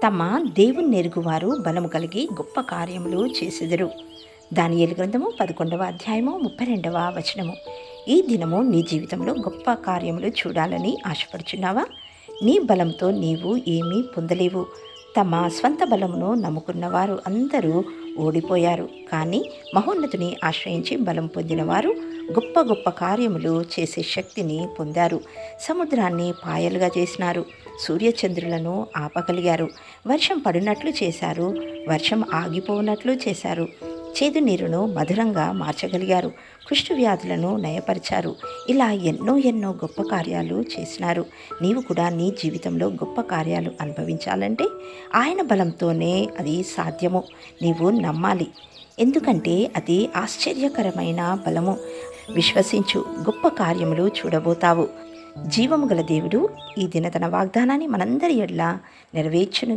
తమ దేవుణ్ణెరుగువారు బలము కలిగి గొప్ప కార్యములు చేసెదరు. దానియేలు గ్రంథము 11వ అధ్యాయము 32వ వచనము. ఈ దినము నీ జీవితంలో గొప్ప కార్యములు చూడాలని ఆశపడుచున్నావా? నీ బలంతో నీవు ఏమీ పొందలేవు. తమ స్వంత బలమును నమ్ముకున్నవారు అందరూ ఓడిపోయారు. కానీ మహోన్నతుని ఆశ్రయించి బలం పొందినవారు గొప్ప గొప్ప కార్యములు చేసే శక్తిని పొందారు. సముద్రాన్ని పాయలుగా చేసినారు. సూర్యచంద్రులను ఆపగలిగారు. వర్షం పడినట్లు చేశారు. వర్షం ఆగిపోనట్లు చేశారు. చేదు నీరును మధురంగా మార్చగలిగారు. కుష్ఠవ్యాధులను నయపరిచారు. ఇలా ఎన్నో ఎన్నో గొప్ప కార్యాలు చేసినారు. నీవు కూడా నీ జీవితంలో గొప్ప కార్యాలు అనుభవించాలంటే ఆయన బలంతోనే అది సాధ్యము. నీవు నమ్మాలి. ఎందుకంటే అది ఆశ్చర్యకరమైన బలము. విశ్వసించు, గొప్ప కార్యములు చూడబోతావు. జీవము గల దేవుడు ఈ దిన తన వాగ్దానాన్ని మనందరి ఎడల నెరవేర్చును.